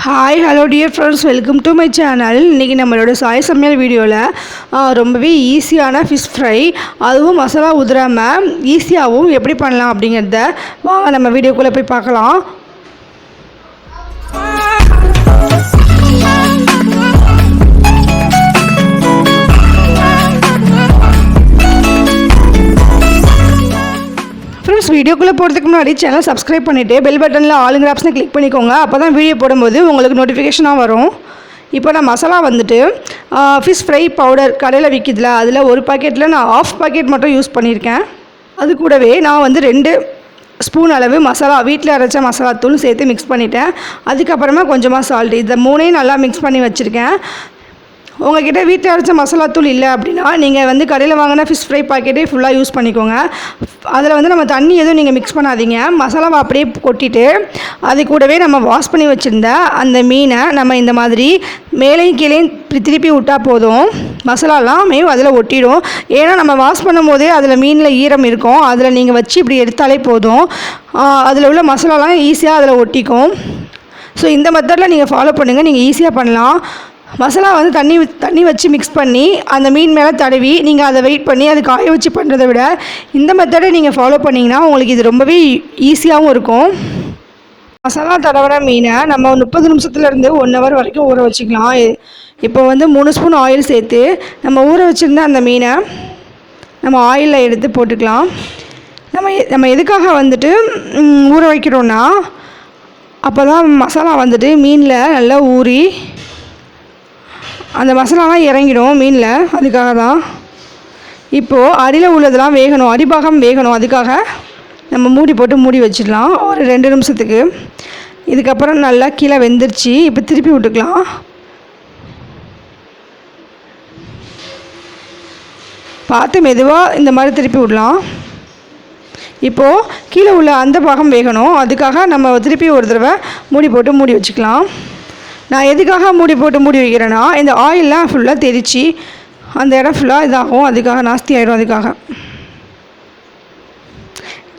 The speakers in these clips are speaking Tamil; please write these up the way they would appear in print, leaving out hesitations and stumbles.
Hi hello dear friends, welcome to my channel. இன்றைக்கி நம்மளோட சாய் சமையல் வீடியோவில் ரொம்பவே ஈஸியான ஃபிஷ் ஃப்ரை, அதுவும் மசாலா உதிராமல் ஈஸியாகவும் எப்படி பண்ணலாம் அப்படிங்கிறத வாங்க நம்ம வீடியோக்குள்ளே போய் பார்க்கலாம். ஃப்ரெண்ட்ஸ், வீடியோக்குள்ளே போகிறதுக்கு முன்னாடி சேனல் சப்ஸ்கிரைப் பண்ணிவிட்டு பெல் பட்டனில் ஆளுங்கிற ஆப்ஷனை கிளிக் பண்ணிக்கோங்க. அப்போ தான் வீடியோ போடும்போது உங்களுக்கு நோட்டிஃபிகேஷனாக வரும். இப்போ நான் மசாலா வந்துட்டு ஃபிஷ் ஃப்ரை பவுடர் கடையில் விற்கிதுல, அதில் ஒரு பாக்கெட்டில் நான் ஆஃப் பாக்கெட் மட்டும் யூஸ் பண்ணியிருக்கேன். அது கூடவே நான் வந்து 2 ஸ்பூன் அளவு மசாலா, வீட்டில் அரைச்ச மசாலா தூள் சேர்த்து மிக்ஸ் பண்ணிட்டேன். அதுக்கப்புறமா கொஞ்சமாக சால்ட், இதை 3ஐயும் நல்லா மிக்ஸ் பண்ணி வச்சுருக்கேன். உங்கள்கிட்ட வீட்டில் அரைச்ச மசாலா தூள் இல்லை அப்படின்னா நீங்கள் வந்து கடையில் வாங்கினா ஃபிஷ் ஃப்ரை பாக்கெட்டே ஃபுல்லாக யூஸ் பண்ணிக்கோங்க. அதில் வந்து நம்ம தண்ணி எதுவும் நீங்கள் மிக்ஸ் பண்ணாதீங்க. மசாலாவை அப்படியே கொட்டிட்டு அது கூடவே நம்ம வாஷ் பண்ணி வச்சுருந்த அந்த மீனை நம்ம இந்த மாதிரி மேலேயும் கீழேயும் திருப்பி விட்டால் போதும். மசாலாலாமே அதில் ஒட்டிடும். ஏன்னா நம்ம வாஷ் பண்ணும் போதே அதில் மீனில் ஈரம் இருக்கும். அதில் நீங்கள் வச்சு இப்படி எடுத்தாலே போதும், அதில் உள்ள மசாலாலாம் ஈஸியாக அதில் ஒட்டிக்கும். ஸோ இந்த மெத்தடில் நீங்கள் ஃபாலோ பண்ணுங்கள், நீங்கள் ஈஸியாக பண்ணலாம். மசாலா வந்து தண்ணி வச்சு மிக்ஸ் பண்ணி அந்த மீன் மேலே தடவி நீங்கள் அதை வெயிட் பண்ணி அது காய வச்சு பண்ணுறதை விட இந்த மெத்தடை நீங்கள் ஃபாலோ பண்ணிங்கன்னா உங்களுக்கு இது ரொம்பவே ஈஸியாகவும் இருக்கும். மசாலா தடவின மீனை நம்ம 30 நிமிஷத்துலேருந்து 1 ஹவர் வரைக்கும் ஊற வச்சுக்கலாம். இப்போ வந்து 3 ஸ்பூன் ஆயில் சேர்த்து நம்ம ஊற வச்சுருந்த அந்த மீனை நம்ம ஆயிலில் எடுத்து போட்டுக்கலாம். நம்ம எதுக்காக வந்துட்டு ஊற வைக்கிறோன்னா, அப்போ தான் மசாலா வந்துட்டு மீனில் நல்லா ஊறி அந்த மசாலாலாம் இறங்கிடும் மீனில். அதுக்காக தான். இப்போது அடியில் உள்ளதெல்லாம் வேகணும், அடிபாகம் வேகணும். அதுக்காக நம்ம மூடி வச்சிடலாம் ஒரு 2 நிமிஷத்துக்கு. இதுக்கப்புறம் நல்லா கீழே வெந்துருச்சு. இப்போ திருப்பி விட்டுக்கலாம். பார்த்து மெதுவாக இந்த மாதிரி திருப்பி விடலாம். இப்போது கீழே உள்ள அந்த பாகம் வேகணும். அதுக்காக நம்ம திருப்பி ஒரு தடவை மூடி வச்சுக்கலாம். நான் எதுக்காக மூடி வைக்கிறேன்னா, இந்த ஆயிலெலாம் ஃபுல்லாக தெரித்து அந்த இடம் ஃபுல்லாக இதாகும், அதுக்காக நாஸ்தி ஆகிடும். அதுக்காக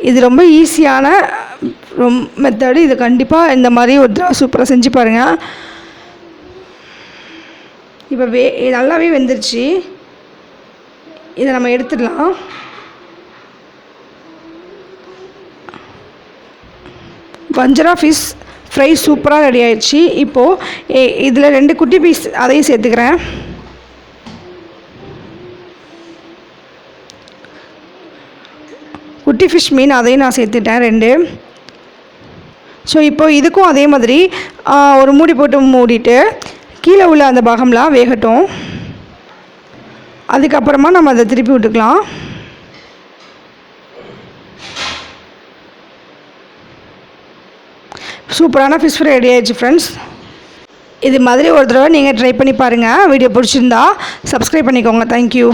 இது ரொம்ப ஈஸியான மெத்தடு. இது கண்டிப்பாக இந்த மாதிரி ஒரு தடவை சூப்பராக செஞ்சு பாருங்கள். இப்போ நல்லாவே வெந்துருச்சு. இதை நம்ம எடுத்துடலாம். வஞ்சரா ஃபிஷ் ஃப்ரை சூப்பராக ரெடி ஆயிடுச்சு. இப்போது இதில் 2 குட்டி பீஸ் அதையும் சேர்த்துக்கிறேன். குட்டி ஃபிஷ் மீன் அதையும் நான் சேர்த்துட்டேன் 2. ஸோ இப்போது இதுக்கும் அதே மாதிரி ஒரு மூடிட்டு கீழே உள்ள அந்த பாகம்லாம் வேகட்டும். அதுக்கப்புறமா நம்ம அதை திருப்பி விட்டுக்கலாம். சூப்பரான ஃபிஷ் ஃப்ரை ரெடி ஆயிடுச்சு ஃப்ரெண்ட்ஸ். இது மாதிரி ஒரு தடவை நீங்கள் ட்ரை பண்ணி பாருங்கள். வீடியோ பிடிச்சிருந்தா சப்ஸ்கிரைப் பண்ணிக்கோங்க. தேங்க்யூ.